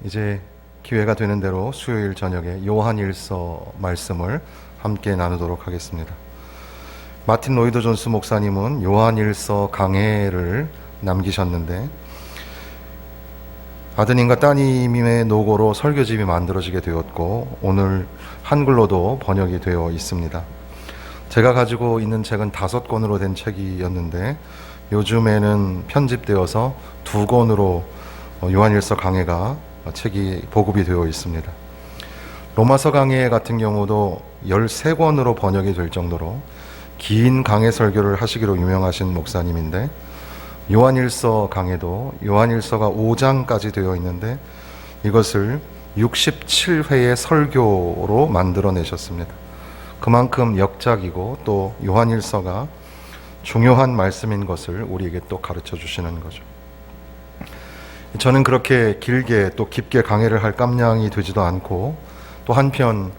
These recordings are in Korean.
이제 기회가 되는 대로 수요일 저녁에 요한일서 말씀을 함께 나누도록 하겠습니다. 마틴 로이드 존스 목사님은 요한일서 강해를 남기셨는데 아드님과 따님의 노고로 설교집이 만들어지게 되었고 오늘 한글로도 번역이 되어 있습니다. 제가 가지고 있는 책은 5권으로 된 책이었는데 요즘에는 편집되어서 2권으로 요한일서 강해가 책이 보급이 되어 있습니다. 로마서 강해 같은 경우도 13권으로 번역이 될 정도로 긴 강해 설교를 하시기로 유명하신 목사님인데 요한일서 강해도 요한일서가 5장까지 되어 있는데 이것을 67회의 설교로 만들어내셨습니다. 그만큼 역작이고 또 요한일서가 중요한 말씀인 것을 우리에게 또 가르쳐 주시는 거죠. 저는 그렇게 길게 또 깊게 강해를 할 깜냥이 되지도 않고 또 한편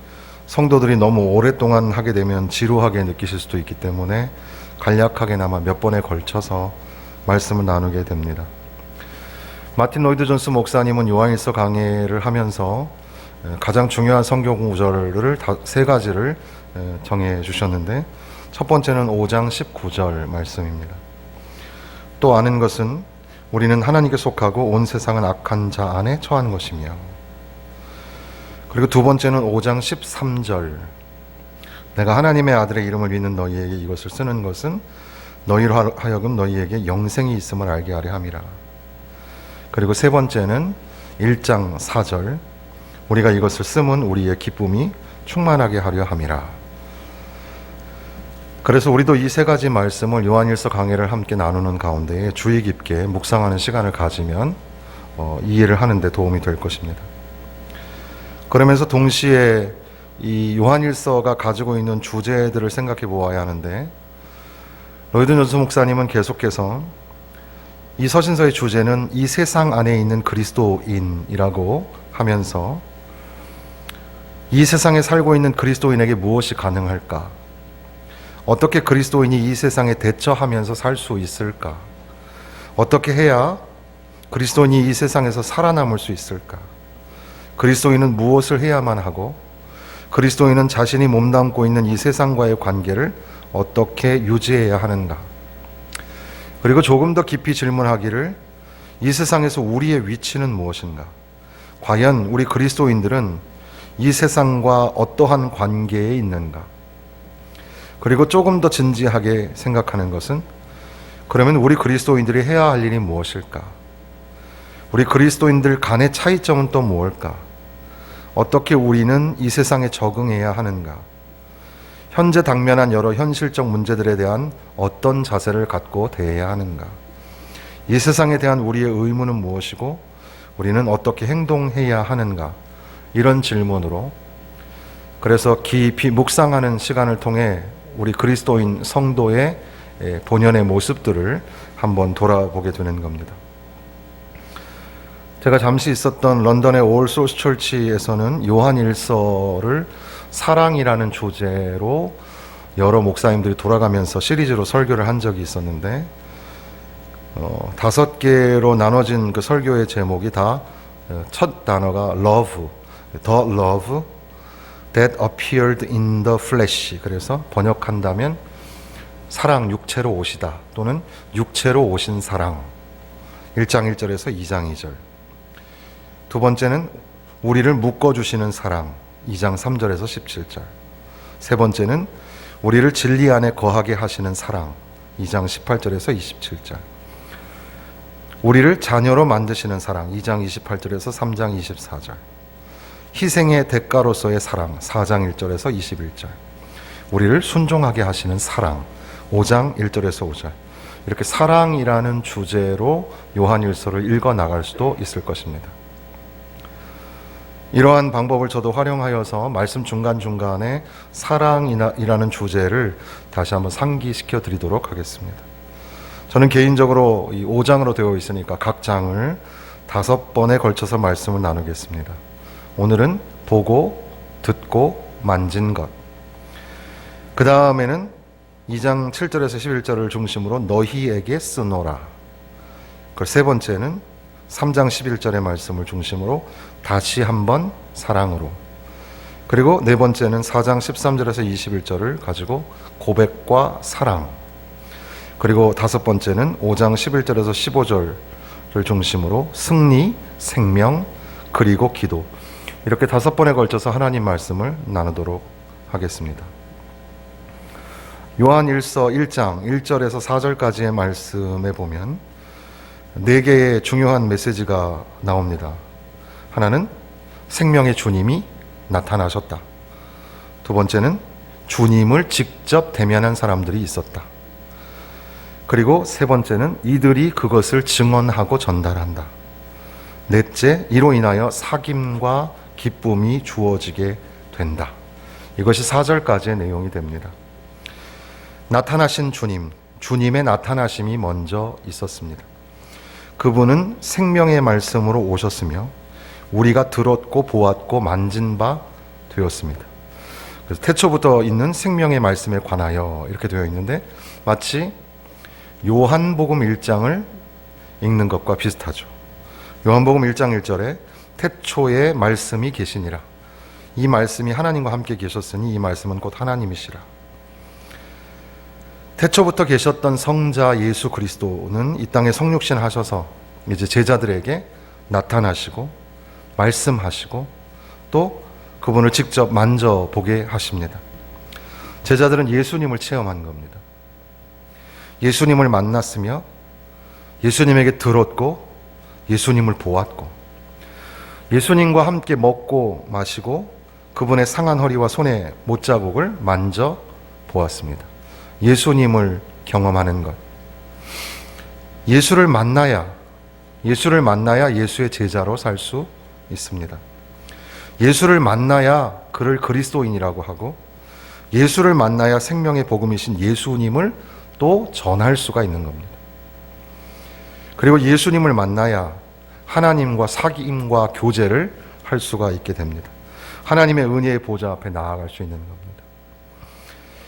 성도들이 너무 오랫동안 하게 되면 지루하게 느끼실 수도 있기 때문에 간략하게나마 몇 번에 걸쳐서 말씀을 나누게 됩니다. 마틴 로이드 존스 목사님은 요한일서 강해를 하면서 가장 중요한 성경 구절을 3가지를 정해 주셨는데 첫 번째는 5장 19절 말씀입니다. 또 아는 것은 우리는 하나님께 속하고 온 세상은 악한 자 안에 처한 것이며, 그리고 두 번째는 5장 13절 내가 하나님의 아들의 이름을 믿는 너희에게 이것을 쓰는 것은 너희로 하여금 너희에게 영생이 있음을 알게 하려 함이라. 그리고 세 번째는 1장 4절 우리가 이것을 쓰면 우리의 기쁨이 충만하게 하려 함이라. 그래서 우리도 이 3가지 말씀을 요한일서 강해를 함께 나누는 가운데 주의 깊게 묵상하는 시간을 가지면 이해를 하는 데 도움이 될 것입니다. 그러면서 동시에 이 요한일서가 가지고 있는 주제들을 생각해 보아야 하는데 로이드 존스 목사님은 계속해서 이 서신서의 주제는 이 세상 안에 있는 그리스도인이라고 하면서 이 세상에 살고 있는 그리스도인에게 무엇이 가능할까? 어떻게 그리스도인이 이 세상에 대처하면서 살 수 있을까? 어떻게 해야 그리스도인이 이 세상에서 살아남을 수 있을까? 그리스도인은 무엇을 해야만 하고 그리스도인은 자신이 몸담고 있는 이 세상과의 관계를 어떻게 유지해야 하는가? 그리고 조금 더 깊이 질문하기를 이 세상에서 우리의 위치는 무엇인가? 과연 우리 그리스도인들은 이 세상과 어떠한 관계에 있는가? 그리고 조금 더 진지하게 생각하는 것은 그러면 우리 그리스도인들이 해야 할 일이 무엇일까? 우리 그리스도인들 간의 차이점은 또 무엇일까? 어떻게 우리는 이 세상에 적응해야 하는가? 현재 당면한 여러 현실적 문제들에 대한 어떤 자세를 갖고 대해야 하는가? 이 세상에 대한 우리의 의무는 무엇이고 우리는 어떻게 행동해야 하는가? 이런 질문으로 그래서 깊이 묵상하는 시간을 통해 우리 그리스도인 성도의 본연의 모습들을 한번 돌아보게 되는 겁니다. 제가 잠시 있었던 런던의 올 소스 철치에서는 요한일서를 사랑이라는 주제로 여러 목사님들이 돌아가면서 시리즈로 설교를 한 적이 있었는데 5개로 나눠진 그 설교의 제목이 다 첫 단어가 love, the love that appeared in the flesh. 그래서 번역한다면 사랑 육체로 오시다 또는 육체로 오신 사랑. 1장 1절에서 2장 2절. 두 번째는 우리를 묶어주시는 사랑. 2장 3절에서 17절. 세 번째는 우리를 진리 안에 거하게 하시는 사랑. 2장 18절에서 27절. 우리를 자녀로 만드시는 사랑. 2장 28절에서 3장 24절. 희생의 대가로서의 사랑 4장 1절에서 21절. 우리를 순종하게 하시는 사랑 5장 1절에서 5절. 이렇게 사랑이라는 주제로 요한일서를 읽어 나갈 수도 있을 것입니다. 이러한 방법을 저도 활용하여서 말씀 중간중간에 사랑이라는 주제를 다시 한번 상기시켜 드리도록 하겠습니다. 저는 개인적으로 이 5장으로 되어 있으니까 각 장을 5번에 걸쳐서 말씀을 나누겠습니다. 오늘은 보고, 듣고, 만진 것. 그 다음에는 2장 7절에서 11절을 중심으로 너희에게 쓰노라. 그 세 번째는 3장 11절의 말씀을 중심으로 다시 한번 사랑으로, 그리고 네 번째는 4장 13절에서 21절을 가지고 고백과 사랑, 그리고 다섯 번째는 5장 11절에서 15절을 중심으로 승리, 생명, 그리고 기도, 이렇게 다섯 번에 걸쳐서 하나님 말씀을 나누도록 하겠습니다. 요한일서 1장 1절에서 4절까지의 말씀에 보면 네 개의 중요한 메시지가 나옵니다. 하나는 생명의 주님이 나타나셨다. 두 번째는 주님을 직접 대면한 사람들이 있었다. 그리고 세 번째는 이들이 그것을 증언하고 전달한다. 넷째, 이로 인하여 사귐과 기쁨이 주어지게 된다. 이것이 4절까지의 내용이 됩니다. 나타나신 주님, 주님의 나타나심이 먼저 있었습니다. 그분은 생명의 말씀으로 오셨으며 우리가 들었고 보았고 만진 바 되었습니다. 그래서 태초부터 있는 생명의 말씀에 관하여 이렇게 되어 있는데 마치 요한복음 1장을 읽는 것과 비슷하죠. 요한복음 1장 1절에 태초에 말씀이 계시니라. 이 말씀이 하나님과 함께 계셨으니 이 말씀은 곧 하나님이시라. 태초부터 계셨던 성자 예수 그리스도는 이 땅에 성육신 하셔서 이제 제자들에게 나타나시고 말씀하시고 또 그분을 직접 만져보게 하십니다. 제자들은 예수님을 체험한 겁니다. 예수님을 만났으며 예수님에게 들었고 예수님을 보았고 예수님과 함께 먹고 마시고 그분의 상한 허리와 손의 못자국을 만져보았습니다. 예수님을 경험하는 것. 예수를 만나야 예수의 제자로 살 수 있습니다. 예수를 만나야 그를 그리스도인이라고 하고 예수를 만나야 생명의 복음이신 예수님을 또 전할 수가 있는 겁니다. 그리고 예수님을 만나야 하나님과 사귐과 교제를 할 수가 있게 됩니다. 하나님의 은혜의 보좌 앞에 나아갈 수 있는 겁니다.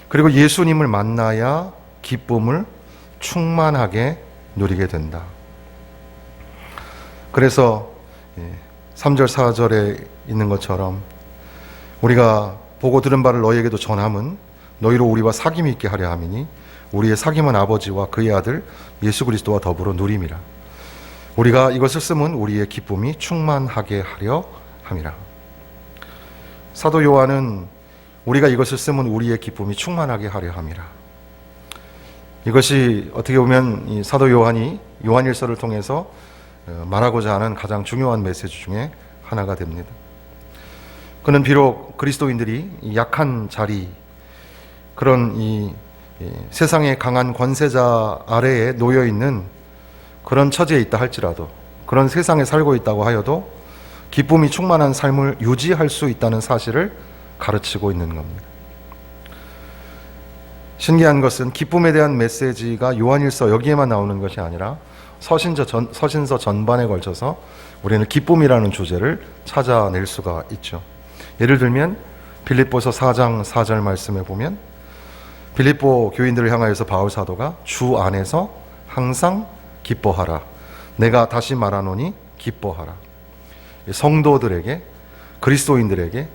그리고 예수님을 만나야 기쁨을 충만하게 누리게 된다. 그래서 3절 4절에 있는 것처럼 우리가 보고 들은 바를 너희에게도 전함은 너희로 우리와 사귐이 있게 하려 함이니 우리의 사귐은 아버지와 그의 아들 예수 그리스도와 더불어 누림이라. 우리가 이것을 쓰면 우리의 기쁨이 충만하게 하려 함이라. 사도 요한은 우리가 이것을 쓰면 우리의 기쁨이 충만하게 하려 함이라. 이것이 어떻게 보면 이 사도 요한이 요한일서를 통해서 말하고자 하는 가장 중요한 메시지 중에 하나가 됩니다. 그는 비록 그리스도인들이 약한 자리, 그런 이 세상의 강한 권세자 아래에 놓여 있는 그런 처지에 있다 할지라도, 그런 세상에 살고 있다고 하여도 기쁨이 충만한 삶을 유지할 수 있다는 사실을 가르치고 있는 겁니다. 신기한 것은 기쁨에 대한 메시지가 요한일서 여기에만 나오는 것이 아니라 서신서 전반에 걸쳐서 우리는 기쁨이라는 주제를 찾아낼 수가 있죠. 예를 들면 빌립보서 4장 4절 말씀에 보면 빌립보 교인들을 향하여서 바울 사도가 주 안에서 항상 기뻐하라. 내가 다시 말하노니 기뻐하라. 성도들에게, 그리스도인들에게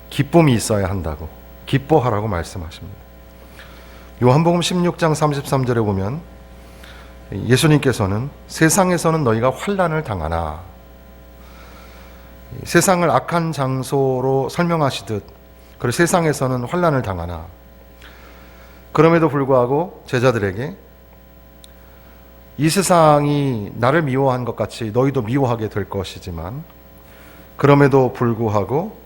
기쁨이 있어야 한다고, 기뻐하라고 말씀하십니다. 요한복음 16장 33절에 보면 예수님께서는 세상에서는 너희가 환난을 당하나, 세상을 악한 장소로 설명하시듯 그리고 세상에서는 환난을 당하나, 그럼에도 불구하고 제자들에게 이 세상이 나를 미워한 것 같이 너희도 미워하게 될 것이지만 그럼에도 불구하고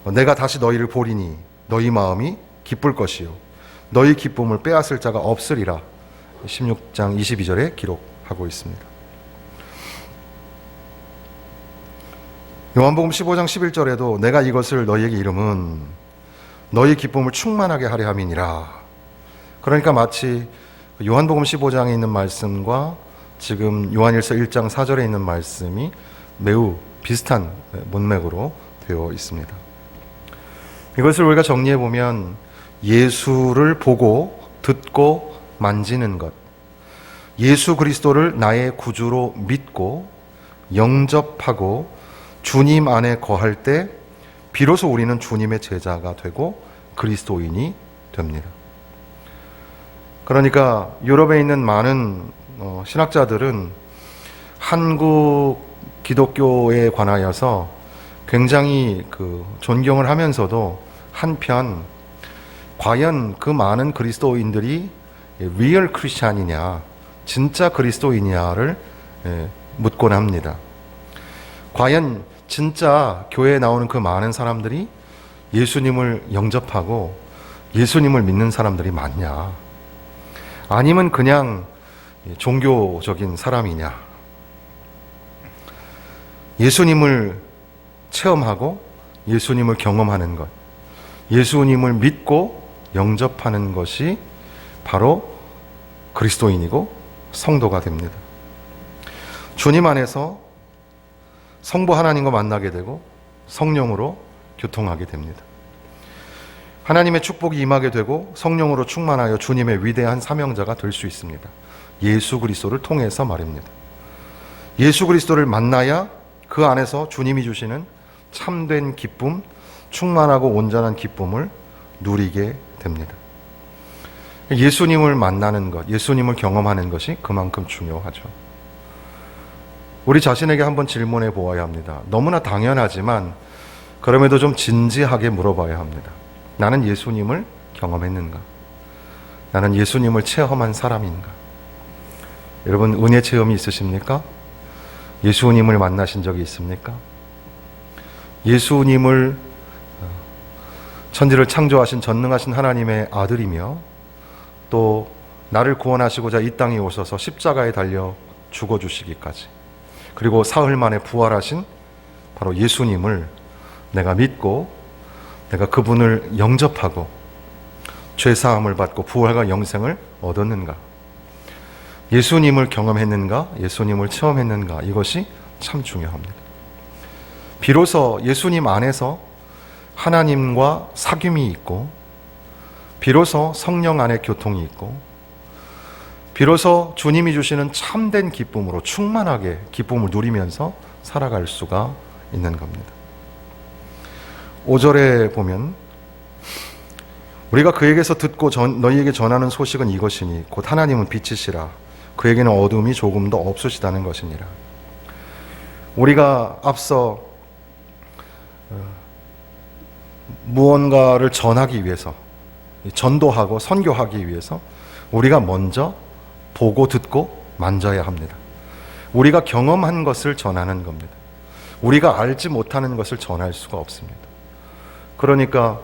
내가 다시 너희를 보리니 너희 마음이 기쁠 것이요 너희 기쁨을 빼앗을 자가 없으리라. 16장 22절에 기록하고 있습니다. 요한복음 15장 11절에도 내가 이것을 너희에게 이름은 너희 기쁨을 충만하게 하려 함이니라. 그러니까 마치 요한복음 15장에 있는 말씀과 지금 요한일서 1장 4절에 있는 말씀이 매우 비슷한 문맥으로 되어 있습니다. 이것을 우리가 정리해 보면 예수를 보고 듣고 만지는 것, 예수 그리스도를 나의 구주로 믿고 영접하고 주님 안에 거할 때 비로소 우리는 주님의 제자가 되고 그리스도인이 됩니다. 그러니까 유럽에 있는 많은 신학자들은 한국 기독교에 관하여서 굉장히 존경을 하면서도 한편 과연 그 많은 그리스도인들이 리얼 크리스찬이냐, 진짜 그리스도인이냐를 묻곤 합니다. 과연 진짜 교회에 나오는 그 많은 사람들이 예수님을 영접하고 예수님을 믿는 사람들이 맞냐? 아니면 그냥 종교적인 사람이냐? 예수님을 체험하고 예수님을 경험하는 것, 예수님을 믿고 영접하는 것이 바로 그리스도인이고 성도가 됩니다. 주님 안에서 성부 하나님과 만나게 되고 성령으로 교통하게 됩니다. 하나님의 축복이 임하게 되고 성령으로 충만하여 주님의 위대한 사명자가 될 수 있습니다. 예수 그리스도를 통해서 말입니다. 예수 그리스도를 만나야 그 안에서 주님이 주시는 참된 기쁨, 충만하고 온전한 기쁨을 누리게 됩니다. 예수님을 만나는 것, 예수님을 경험하는 것이 그만큼 중요하죠. 우리 자신에게 한번 질문해 보아야 합니다. 너무나 당연하지만 그럼에도 좀 진지하게 물어봐야 합니다. 나는 예수님을 경험했는가? 나는 예수님을 체험한 사람인가? 여러분, 은혜 체험이 있으십니까? 예수님을 만나신 적이 있습니까? 예수님을 천지를 창조하신 전능하신 하나님의 아들이며 또 나를 구원하시고자 이 땅에 오셔서 십자가에 달려 죽어주시기까지, 그리고 사흘 만에 부활하신 바로 예수님을 내가 믿고 내가 그분을 영접하고 죄사함을 받고 부활과 영생을 얻었는가? 예수님을 경험했는가? 예수님을 체험했는가? 이것이 참 중요합니다. 비로소 예수님 안에서 하나님과 사귐이 있고, 비로소 성령 안에 교통이 있고, 비로소 주님이 주시는 참된 기쁨으로 충만하게 기쁨을 누리면서 살아갈 수가 있는 겁니다. 5절에 보면 우리가 그에게서 듣고 너희에게 전하는 소식은 이것이니 곧 하나님은 빛이시라 그에게는 어둠이 조금도 없으시다는 것이니라. 우리가 앞서 무언가를 전하기 위해서, 전도하고 선교하기 위해서 우리가 먼저 보고 듣고 만져야 합니다. 우리가 경험한 것을 전하는 겁니다. 우리가 알지 못하는 것을 전할 수가 없습니다. 그러니까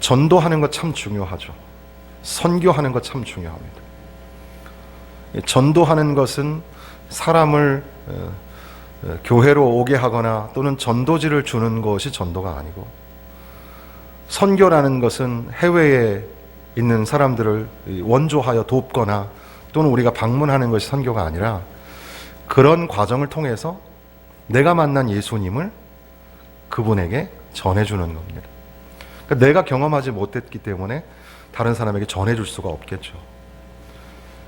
전도하는 것 참 중요하죠. 선교하는 것 참 중요합니다. 전도하는 것은 사람을 교회로 오게 하거나 또는 전도지를 주는 것이 전도가 아니고, 선교라는 것은 해외에 있는 사람들을 원조하여 돕거나 또는 우리가 방문하는 것이 선교가 아니라 그런 과정을 통해서 내가 만난 예수님을 그분에게 전해주는 겁니다. 그러니까 내가 경험하지 못했기 때문에 다른 사람에게 전해줄 수가 없겠죠.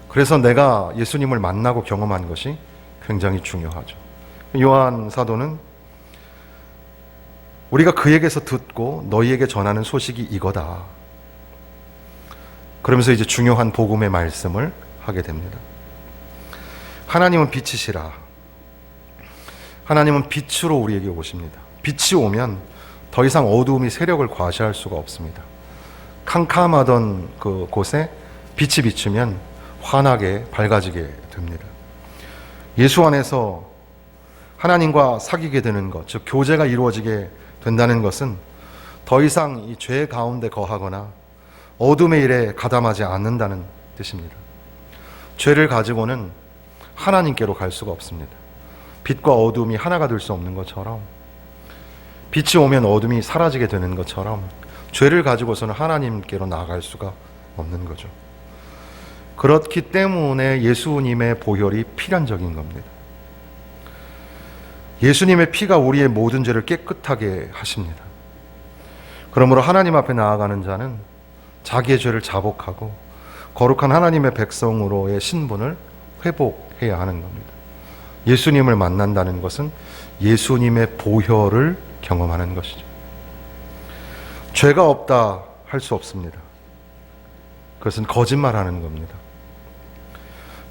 그래서 내가 예수님을 만나고 경험한 것이 굉장히 중요하죠. 요한 사도는 우리가 그에게서 듣고 너희에게 전하는 소식이 이거다, 그러면서 이제 중요한 복음의 말씀을 하게 됩니다. 하나님은 빛이시라. 하나님은 빛으로 우리에게 오십니다. 빛이 오면 더 이상 어두움이 세력을 과시할 수가 없습니다. 캄캄하던 그 곳에 빛이 비추면 환하게 밝아지게 됩니다. 예수 안에서 하나님과 사귀게 되는 것, 즉 교제가 이루어지게 된다는 것은 더 이상 이 죄 가운데 거하거나 어둠의 일에 가담하지 않는다는 뜻입니다. 죄를 가지고는 하나님께로 갈 수가 없습니다. 빛과 어둠이 하나가 될 수 없는 것처럼, 빛이 오면 어둠이 사라지게 되는 것처럼 죄를 가지고서는 하나님께로 나아갈 수가 없는 거죠. 그렇기 때문에 예수님의 보혈이 필연적인 겁니다. 예수님의 피가 우리의 모든 죄를 깨끗하게 하십니다. 그러므로 하나님 앞에 나아가는 자는 자기의 죄를 자복하고 거룩한 하나님의 백성으로의 신분을 회복해야 하는 겁니다. 예수님을 만난다는 것은 예수님의 보혈을 경험하는 것이죠. 죄가 없다 할 수 없습니다. 그것은 거짓말하는 겁니다.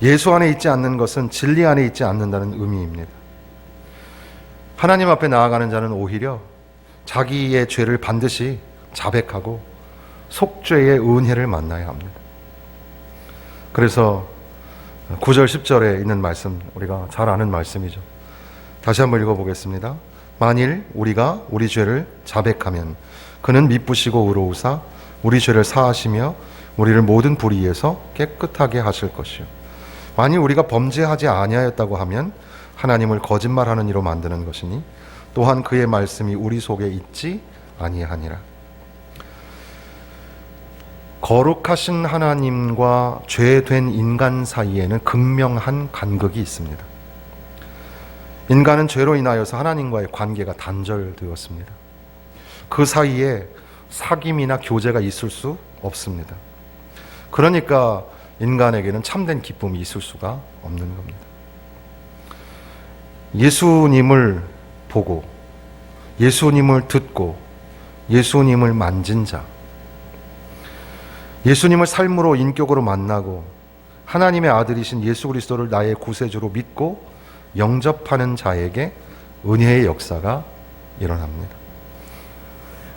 예수 안에 있지 않는 것은 진리 안에 있지 않는다는 의미입니다. 하나님 앞에 나아가는 자는 오히려 자기의 죄를 반드시 자백하고 속죄의 은혜를 만나야 합니다. 그래서 9절 10절에 있는 말씀, 우리가 잘 아는 말씀이죠. 다시 한번 읽어보겠습니다. 만일 우리가 우리 죄를 자백하면 그는 미쁘시고 의로우사 우리 죄를 사하시며 우리를 모든 불의에서 깨끗하게 하실 것이요 만일 우리가 범죄하지 아니하였다고 하면 하나님을 거짓말하는 이로 만드는 것이니 또한 그의 말씀이 우리 속에 있지 아니하니라. 거룩하신 하나님과 죄된 인간 사이에는 극명한 간극이 있습니다. 인간은 죄로 인하여서 하나님과의 관계가 단절되었습니다. 그 사이에 사귐이나 교제가 있을 수 없습니다. 그러니까 인간에게는 참된 기쁨이 있을 수가 없는 겁니다. 예수님을 보고 예수님을 듣고 예수님을 만진 자, 예수님을 삶으로 인격으로 만나고 하나님의 아들이신 예수 그리스도를 나의 구세주로 믿고 영접하는 자에게 은혜의 역사가 일어납니다.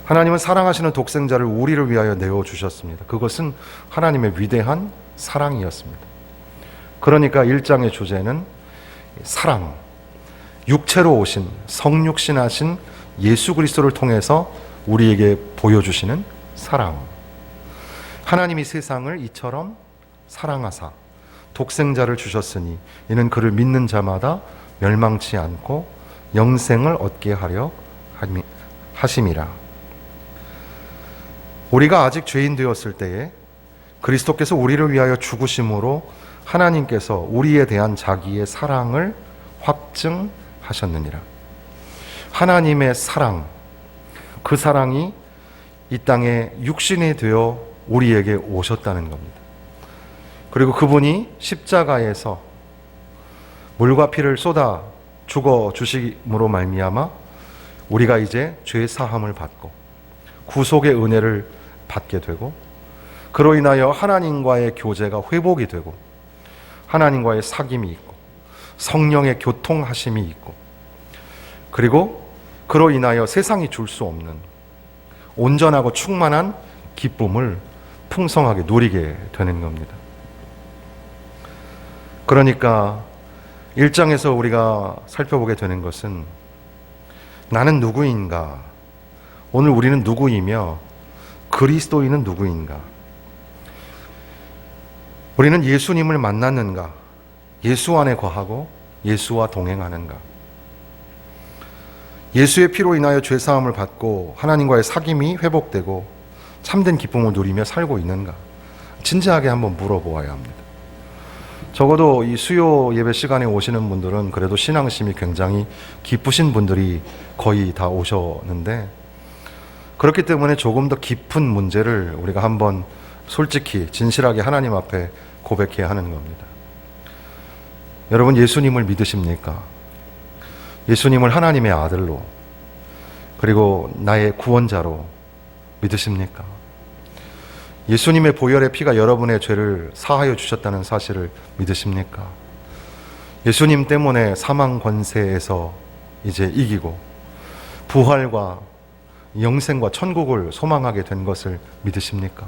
하나님은 사랑하시는 독생자를 우리를 위하여 내어주셨습니다. 그것은 하나님의 위대한 사랑이었습니다. 그러니까 1장의 주제는 사랑, 육체로 오신 성육신하신 예수 그리스도를 통해서 우리에게 보여주시는 사랑. 하나님이 세상을 이처럼 사랑하사 독생자를 주셨으니 이는 그를 믿는 자마다 멸망치 않고 영생을 얻게 하려 하심이라. 우리가 아직 죄인 되었을 때에 그리스도께서 우리를 위하여 죽으심으로 하나님께서 우리에 대한 자기의 사랑을 확증하셨느니라. 하나님의 사랑, 그 사랑이 이 땅에 육신이 되어 우리에게 오셨다는 겁니다. 그리고 그분이 십자가에서 물과 피를 쏟아 죽어 주심으로 말미암아 우리가 이제 죄 사함을 받고 구속의 은혜를 받게 되고 그로 인하여 하나님과의 교제가 회복이 되고 하나님과의 사귐이 있고 성령의 교통하심이 있고 그리고 그로 인하여 세상이 줄 수 없는 온전하고 충만한 기쁨을 풍성하게 누리게 되는 겁니다. 그러니까 1장에서 우리가 살펴보게 되는 것은 나는 누구인가? 오늘 우리는 누구이며 그리스도인은 누구인가? 우리는 예수님을 만났는가? 예수 안에 거하고 예수와 동행하는가? 예수의 피로 인하여 죄사함을 받고 하나님과의 사귐이 회복되고 참된 기쁨을 누리며 살고 있는가? 진지하게 한번 물어보아야 합니다. 적어도 이 수요 예배 시간에 오시는 분들은 그래도 신앙심이 굉장히 깊으신 분들이 거의 다 오셨는데 그렇기 때문에 조금 더 깊은 문제를 우리가 한번 솔직히 진실하게 하나님 앞에 고백해야 하는 겁니다. 여러분, 예수님을 믿으십니까? 예수님을 하나님의 아들로 그리고 나의 구원자로 믿으십니까? 예수님의 보혈의 피가 여러분의 죄를 사하여 주셨다는 사실을 믿으십니까? 예수님 때문에 사망 권세에서 이제 이기고 부활과 영생과 천국을 소망하게 된 것을 믿으십니까?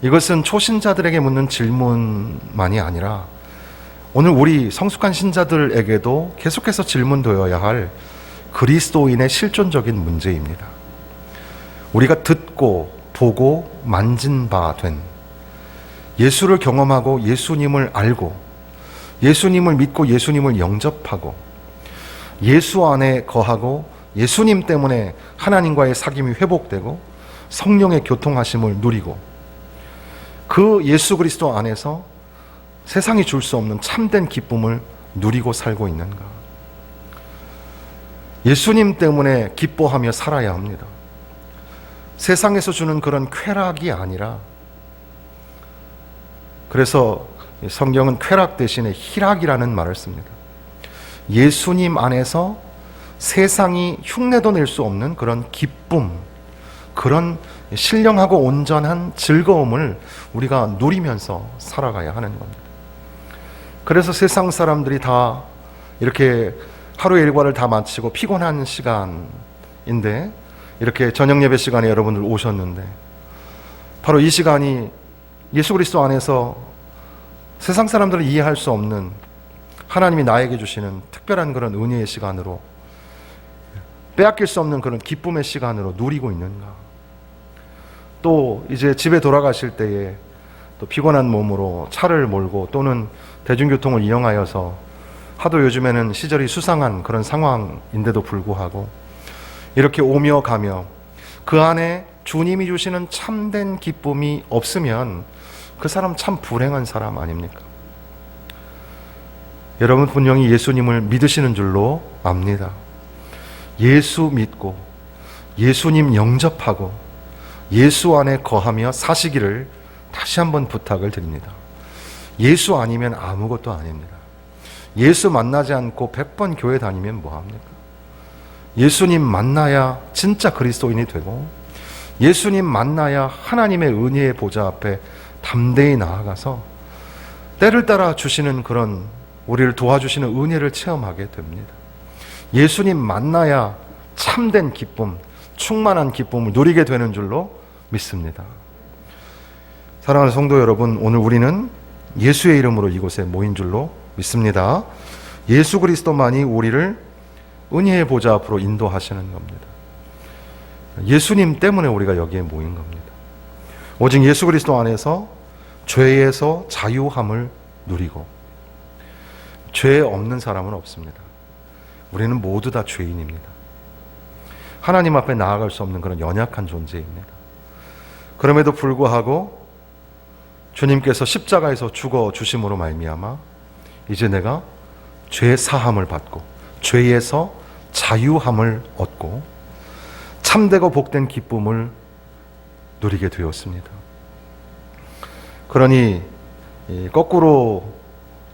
이것은 초신자들에게 묻는 질문만이 아니라 오늘 우리 성숙한 신자들에게도 계속해서 질문되어야 할 그리스도인의 실존적인 문제입니다. 우리가 듣고 보고 만진 바 된 예수를 경험하고 예수님을 알고 예수님을 믿고 예수님을 영접하고 예수 안에 거하고 예수님 때문에 하나님과의 사귐이 회복되고 성령의 교통하심을 누리고 그 예수 그리스도 안에서 세상이 줄 수 없는 참된 기쁨을 누리고 살고 있는가? 예수님 때문에 기뻐하며 살아야 합니다. 세상에서 주는 그런 쾌락이 아니라, 그래서 성경은 쾌락 대신에 희락이라는 말을 씁니다. 예수님 안에서 세상이 흉내도 낼 수 없는 그런 기쁨, 그런 신령하고 온전한 즐거움을 우리가 누리면서 살아가야 하는 겁니다. 그래서 세상 사람들이 다 이렇게 하루의 일과를 다 마치고 피곤한 시간인데, 이렇게 저녁 예배 시간에 여러분들 오셨는데, 바로 이 시간이 예수 그리스도 안에서 세상 사람들은 이해할 수 없는 하나님이 나에게 주시는 특별한 그런 은혜의 시간으로, 빼앗길 수 없는 그런 기쁨의 시간으로 누리고 있는가? 또 이제 집에 돌아가실 때에 또 피곤한 몸으로 차를 몰고 또는 대중교통을 이용하여서, 하도 요즘에는 시절이 수상한 그런 상황인데도 불구하고 이렇게 오며 가며 그 안에 주님이 주시는 참된 기쁨이 없으면 그 사람 참 불행한 사람 아닙니까? 여러분 분명히 예수님을 믿으시는 줄로 압니다. 예수 믿고 예수님 영접하고 예수 안에 거하며 사시기를 다시 한번 부탁을 드립니다. 예수 아니면 아무것도 아닙니다. 예수 만나지 않고 100번 교회 다니면 뭐합니까? 예수님 만나야 진짜 그리스도인이 되고, 예수님 만나야 하나님의 은혜의 보좌 앞에 담대히 나아가서 때를 따라 주시는 그런 우리를 도와주시는 은혜를 체험하게 됩니다. 예수님 만나야 참된 기쁨, 충만한 기쁨을 누리게 되는 줄로 믿습니다. 사랑하는 성도 여러분, 오늘 우리는 예수의 이름으로 이곳에 모인 줄로 믿습니다. 예수 그리스도만이 우리를 은혜의 보좌 앞으로 인도하시는 겁니다. 예수님 때문에 우리가 여기에 모인 겁니다. 오직 예수 그리스도 안에서 죄에서 자유함을 누리고, 죄 없는 사람은 없습니다. 우리는 모두 다 죄인입니다. 하나님 앞에 나아갈 수 없는 그런 연약한 존재입니다. 그럼에도 불구하고 주님께서 십자가에서 죽어 주심으로 말미암아 이제 내가 죄 사함을 받고 죄에서 자유함을 얻고 참되고 복된 기쁨을 누리게 되었습니다. 그러니 거꾸로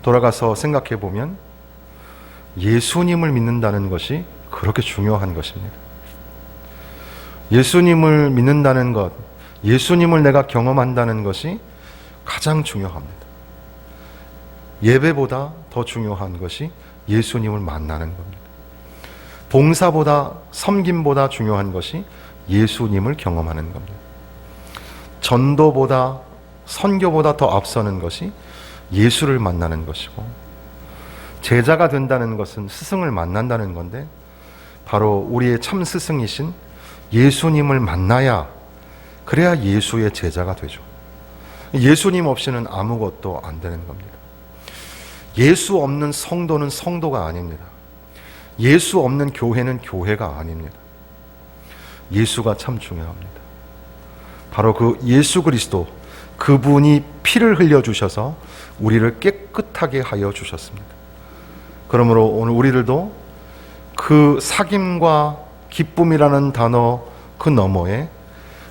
돌아가서 생각해 보면 예수님을 믿는다는 것이 그렇게 중요한 것입니다. 예수님을 믿는다는 것, 예수님을 내가 경험한다는 것이 가장 중요합니다. 예배보다 더 중요한 것이 예수님을 만나는 겁니다. 봉사보다, 섬김보다 중요한 것이 예수님을 경험하는 겁니다. 전도보다, 선교보다 더 앞서는 것이 예수를 만나는 것이고, 제자가 된다는 것은 스승을 만난다는 건데, 바로 우리의 참 스승이신 예수님을 만나야, 그래야 예수의 제자가 되죠. 예수님 없이는 아무것도 안 되는 겁니다. 예수 없는 성도는 성도가 아닙니다. 예수 없는 교회는 교회가 아닙니다. 예수가 참 중요합니다. 바로 그 예수 그리스도, 그분이 피를 흘려주셔서 우리를 깨끗하게 하여 주셨습니다. 그러므로 오늘 우리들도 그 사귐과 기쁨이라는 단어 그 너머에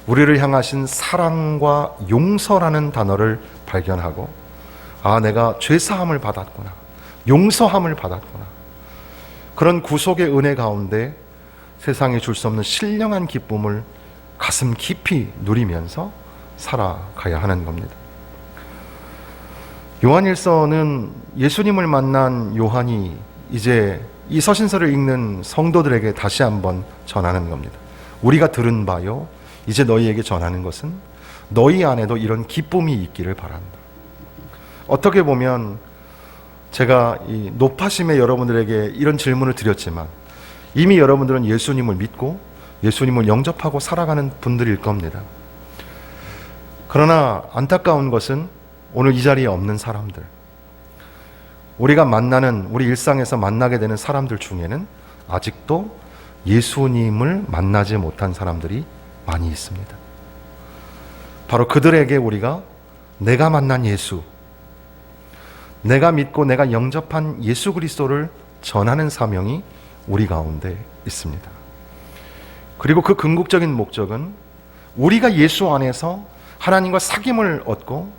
우리를 향하신 사랑과 용서라는 단어를 발견하고, 아, 내가 죄사함을 받았구나, 용서함을 받았구나, 그런 구속의 은혜 가운데 세상에 줄 수 없는 신령한 기쁨을 가슴 깊이 누리면서 살아가야 하는 겁니다. 요한일서는 예수님을 만난 요한이 이제 이 서신서를 읽는 성도들에게 다시 한번 전하는 겁니다. 우리가 들은 바요, 이제 너희에게 전하는 것은 너희 안에도 이런 기쁨이 있기를 바란다. 어떻게 보면 제가 이 높아심에 여러분들에게 이런 질문을 드렸지만, 이미 여러분들은 예수님을 믿고 예수님을 영접하고 살아가는 분들일 겁니다. 그러나 안타까운 것은 오늘 이 자리에 없는 사람들, 우리가 만나는, 우리 일상에서 만나게 되는 사람들 중에는 아직도 예수님을 만나지 못한 사람들이 많이 있습니다. 바로 그들에게 우리가 내가 만난 예수, 내가 믿고 내가 영접한 예수 그리스도를 전하는 사명이 우리 가운데 있습니다. 그리고 그 궁극적인 목적은 우리가 예수 안에서 하나님과 사귐을 얻고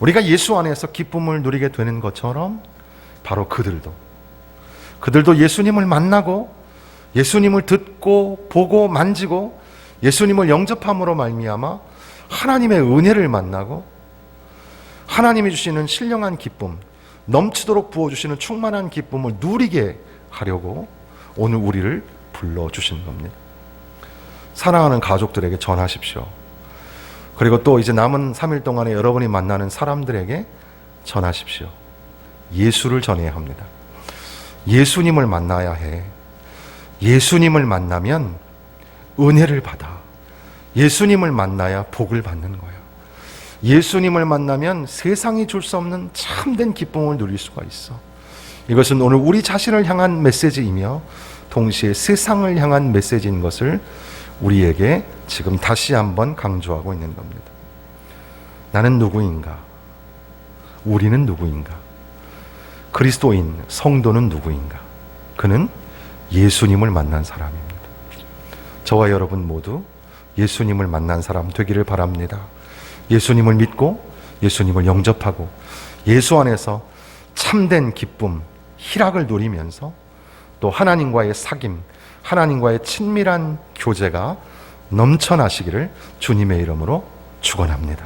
우리가 예수 안에서 기쁨을 누리게 되는 것처럼 바로 그들도, 그들도 예수님을 만나고 예수님을 듣고 보고 만지고 예수님을 영접함으로 말미암아 하나님의 은혜를 만나고 하나님이 주시는 신령한 기쁨, 넘치도록 부어주시는 충만한 기쁨을 누리게 하려고 오늘 우리를 불러주신 겁니다. 사랑하는 가족들에게 전하십시오. 그리고 또 이제 남은 3일 동안에 여러분이 만나는 사람들에게 전하십시오. 예수를 전해야 합니다. 예수님을 만나야 해. 예수님을 만나면 은혜를 받아. 예수님을 만나야 복을 받는 거야. 예수님을 만나면 세상이 줄 수 없는 참된 기쁨을 누릴 수가 있어. 이것은 오늘 우리 자신을 향한 메시지이며 동시에 세상을 향한 메시지인 것을 우리에게 지금 다시 한번 강조하고 있는 겁니다. 나는 누구인가? 우리는 누구인가? 그리스도인, 성도는 누구인가? 그는 예수님을 만난 사람입니다. 저와 여러분 모두 예수님을 만난 사람 되기를 바랍니다. 예수님을 믿고 예수님을 영접하고 예수 안에서 참된 기쁨, 희락을 누리면서 또 하나님과의 사귐, 하나님과의 친밀한 교제가 넘쳐나시기를 주님의 이름으로 축원합니다.